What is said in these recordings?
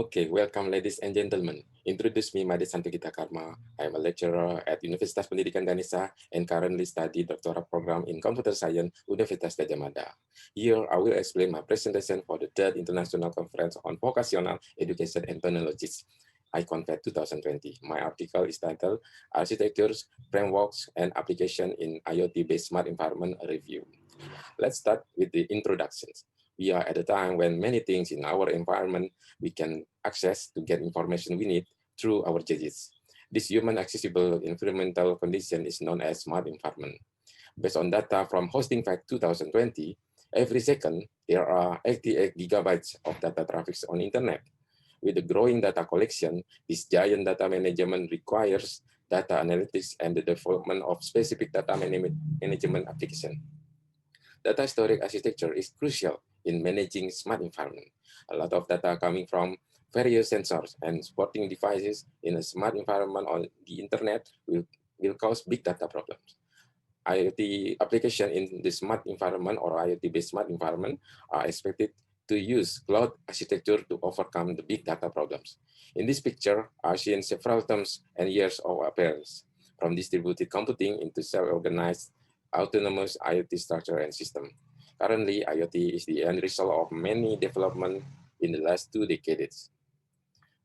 Okay, welcome ladies and gentlemen. Introduce me, Made Santugita Karma. I am a lecturer at Universitas Pendidikan Ganesha and currently study doctoral program in Computer Science, Universitas Gadjah Mada. Here, I will explain my presentation for the third International Conference on Vocational Education and Technologies, ICONVET 2020. My article is titled Architectures, Frameworks, and Application in IoT-Based Smart Environment Review. Let's start with the introductions. We are at a time when many things in our environment we can access to get information we need through our gadgets. This human accessible environmental condition is known as smart environment. Based on data from Hosting Fact 2020, every second there are 88 gigabytes of data traffic on internet. With the growing data collection, this giant data management requires data analytics and the development of specific data management application. Data storage architecture is crucial in managing smart environment. A lot of data coming from various sensors and supporting devices in a smart environment on the internet will cause big data problems. IoT application in the smart environment or IoT-based smart environment are expected to use cloud architecture to overcome the big data problems. In this picture are seen several terms and years of appearance, from distributed computing into self-organized autonomous IoT structure and system. Currently, IoT is the end result of many development in the last 2 decades.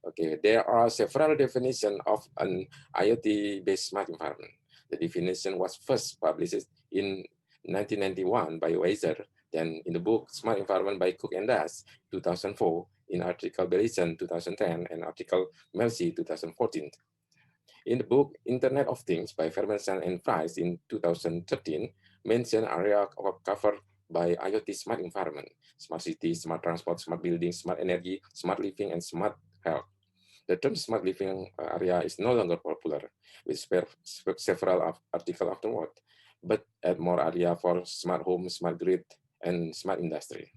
Okay, there are several definitions of an IoT-based smart environment. The definition was first published in 1991 by Weiser, then in the book Smart Environment by Cook and Das, 2004, in article Bellison 2010, and article Melsi 2014. In the book Internet of Things by Fermanson and Price in 2013, mentioned area covered by IoT smart environment, smart city, smart transport, smart building, smart energy, smart living, and smart health. The term smart living area is no longer popular, with several articles afterward, but add more area for smart home, smart grid, and smart industry.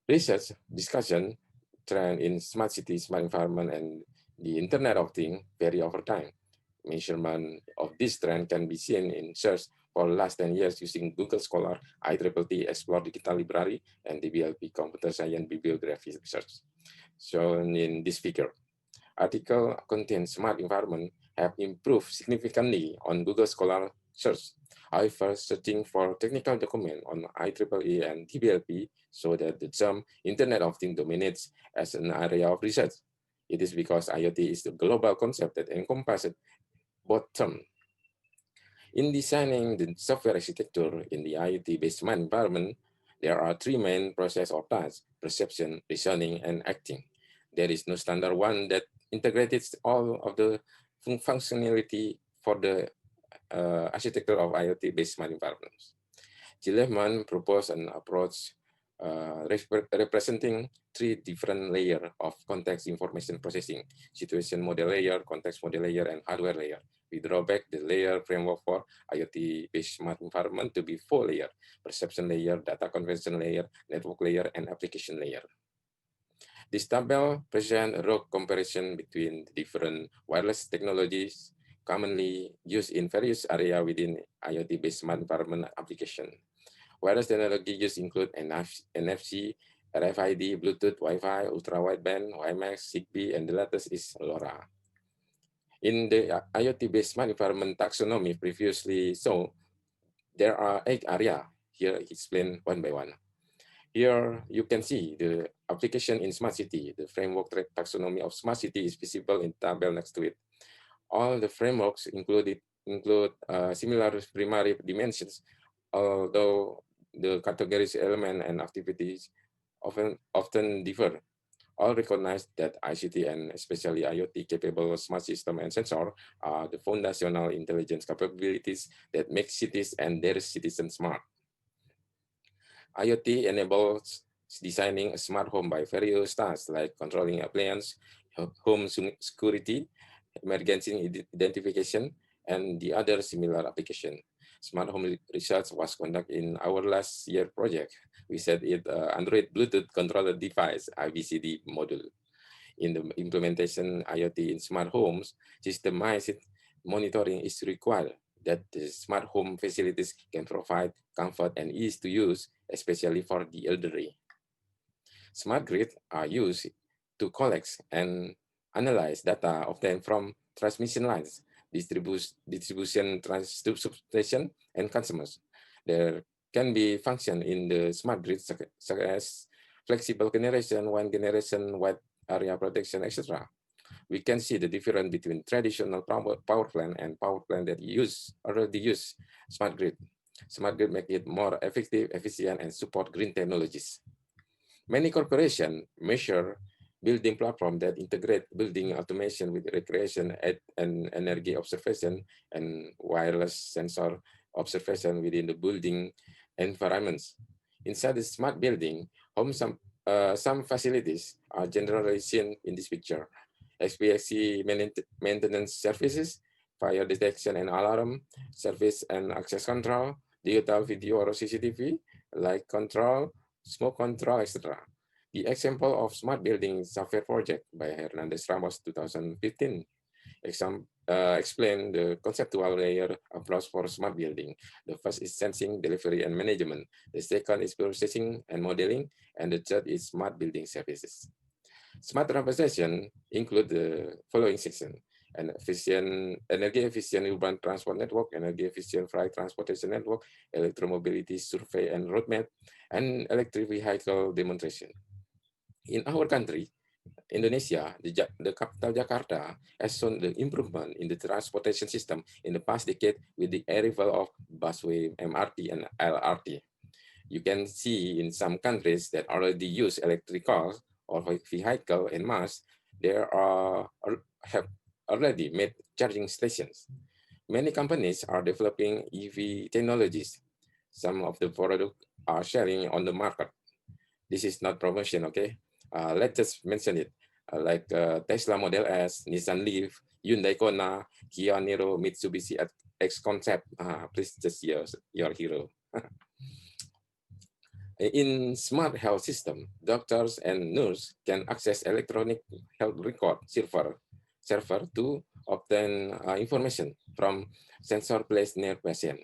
Research, discussion, trend in smart city, smart environment, and the Internet of Things vary over time. Measurement of this trend can be seen in search for the last 10 years using Google Scholar, IEEE Explore Digital Library, and DBLP Computer Science Bibliography Research. Shown in this figure. Article contains smart environment have improved significantly on Google Scholar search. However, searching for technical document on IEEE and DBLP show that the term Internet of Things dominates as an area of research. It is because IoT is the global concept that encompasses both terms. In designing the software architecture in the IoT-based smart environment, there are 3 main processes or tasks: perception, reasoning, and acting. There is no standard one that integrates all of the functionality for the architecture of IoT-based smart environments. Gilliam proposed an approach representing 3 different layers of context information processing: situation model layer, context model layer, and hardware layer. We draw back the layer framework for IoT-based smart environment to be 4 layers: perception layer, data conversion layer, network layer, and application layer. This table presents a rough comparison between the different wireless technologies commonly used in various areas within IoT-based smart environment application. Wireless technology used include NFC, RFID, Bluetooth, Wi-Fi, ultra-wideband, WiMAX, Zigbee, and the latest is LoRa. In the IoT-based smart environment taxonomy previously shown, there are 8 areas. Here explained one by one. Here you can see the application in smart city. The framework taxonomy of smart city is visible in the table next to it. All the frameworks include similar primary dimensions, although the categories, element, and activities often differ. All recognize that ICT and especially IoT-capable smart system and sensor are the foundational intelligence capabilities that make cities and their citizens smart. IoT enables designing a smart home by various tasks like controlling appliance, home security, emergency identification, and the other similar application. Smart home research was conducted in our last year project. We said it Android Bluetooth controller device, IBCD module. In the implementation IoT in smart homes, systemized monitoring is required that the smart home facilities can provide comfort and ease to use, especially for the elderly. Smart grids are used to collect and analyze data obtained from transmission lines, distribution, substation, and consumers. There can be function in the smart grid such as flexible generation, wind generation, wide area protection, etc. We can see the difference between traditional power plant and power plant that already use smart grid. Smart grid make it more effective, efficient, and support green technologies. Many corporations measure building platform that integrate building automation with recreation and energy observation and wireless sensor observation within the building environments. Inside the smart building, some facilities are generally seen in this picture. HVAC maintenance services, fire detection and alarm, service and access control, digital video or CCTV, light control, smoke control, etc. The example of smart building software project by Hernandez Ramos 2015 explain the conceptual layer approach for smart building. The first is sensing, delivery, and management. The second is processing and modeling, and the third is smart building services. Smart transportation include the following section: an energy efficient urban transport network, energy efficient freight transportation network, electromobility survey and roadmap, and electric vehicle demonstration. In our country, Indonesia, the capital Jakarta has shown the improvement in the transportation system in the past decade with the arrival of busway, MRT, and LRT. You can see in some countries that already use electric cars or vehicle en masse, there have already made charging stations. Many companies are developing EV technologies. Some of the products are sharing on the market. This is not promotion, okay? Let's just mention it, like Tesla Model S, Nissan Leaf, Hyundai Kona, Kia Niro, Mitsubishi X Concept. Please just your hero. In smart health system, doctors and nurses can access electronic health record server to obtain information from sensor placed near patient.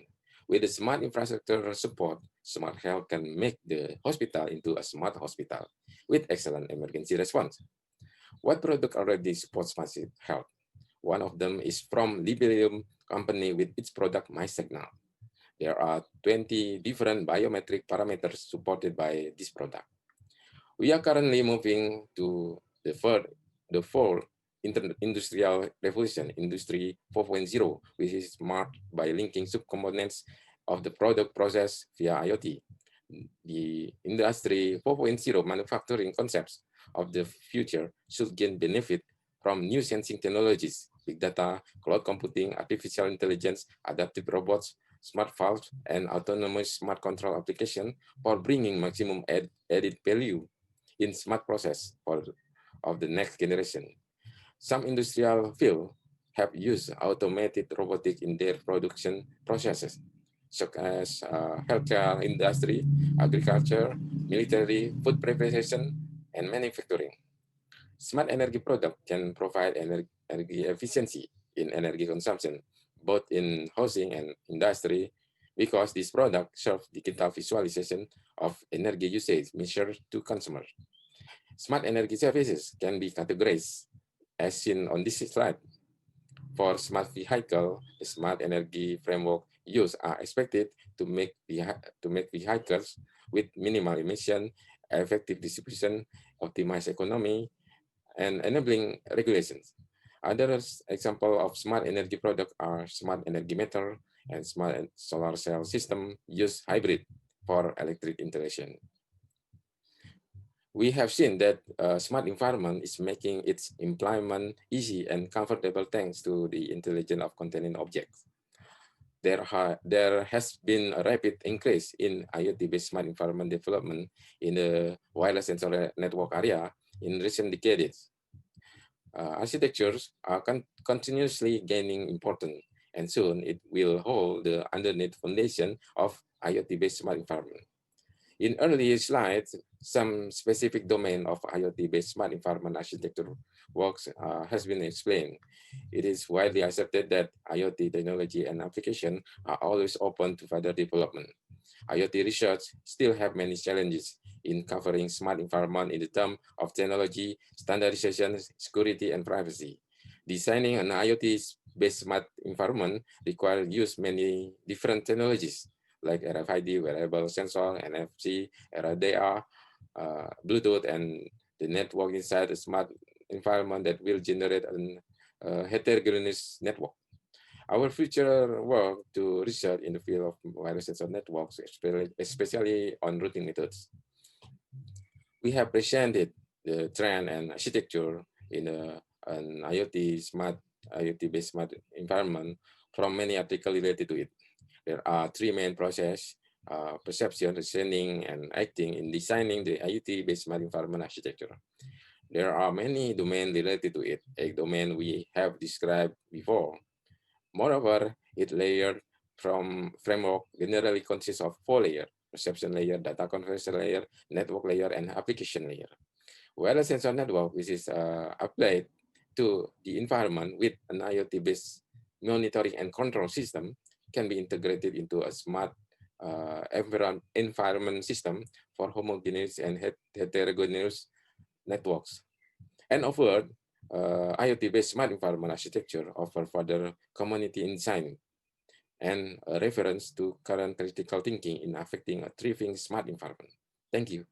With the smart infrastructure support, smart health can make the hospital into a smart hospital with excellent emergency response. What product already supports smart health? One of them is from Libelium company with its product MySignal. There are 20 different biometric parameters supported by this product. We are currently moving to the fourth industrial revolution, Industry 4.0, which is marked by linking subcomponents of the product process via IoT. The Industry 4.0 manufacturing concepts of the future should gain benefit from new sensing technologies, big data, cloud computing, artificial intelligence, adaptive robots, smart valves, and autonomous smart control application for bringing maximum added value in smart process of the next generation. Some industrial fields have used automated robotics in their production processes, such as healthcare industry, agriculture, military, food preparation, and manufacturing. Smart energy product can provide energy efficiency in energy consumption, both in housing and industry, because this product serves digital visualization of energy usage measured to consumers. Smart energy services can be categorized as seen on this slide. For smart vehicle, the smart energy framework use are expected to make vehicles with minimal emission, effective distribution, optimized economy, and enabling regulations. Other examples of smart energy products are smart energy meter and smart solar cell system use hybrid for electric integration. We have seen that smart environment is making its employment easy and comfortable thanks to the intelligence of containing objects. There has been a rapid increase in IoT-based smart environment development in the wireless sensor network area in recent decades. Architectures are continuously gaining importance, and soon it will hold the underneath foundation of IoT-based smart environment. In earlier slides, some specific domain of IoT-based smart environment architecture works has been explained. It is widely accepted that IoT technology and application are always open to further development. IoT research still have many challenges in covering smart environment in the term of technology, standardization, security, and privacy. Designing an IoT-based smart environment requires use many different technologies like RFID, wearable sensor, NFC, LiDAR, Bluetooth, and the network inside a smart environment that will generate a heterogeneous network. Our future work to research in the field of wireless sensor networks, especially on routing methods. We have presented the trend and architecture in an IoT-based smart environment from many articles related to it. There are three main processes: perception, reasoning, and acting in designing the IoT-based smart environment architecture. There are many domains related to it, a domain we have described before. Moreover, its layered from framework generally consists of 4 layers: perception layer, data conversion layer, network layer, and application layer. Wireless sensor network, which is applied to the environment with an IoT-based monitoring and control system, can be integrated into a smart environment system for homogeneous and heterogeneous networks. And offered IoT-based smart environment architecture offer further community insight and a reference to current critical thinking in affecting a thriving smart environment. Thank you.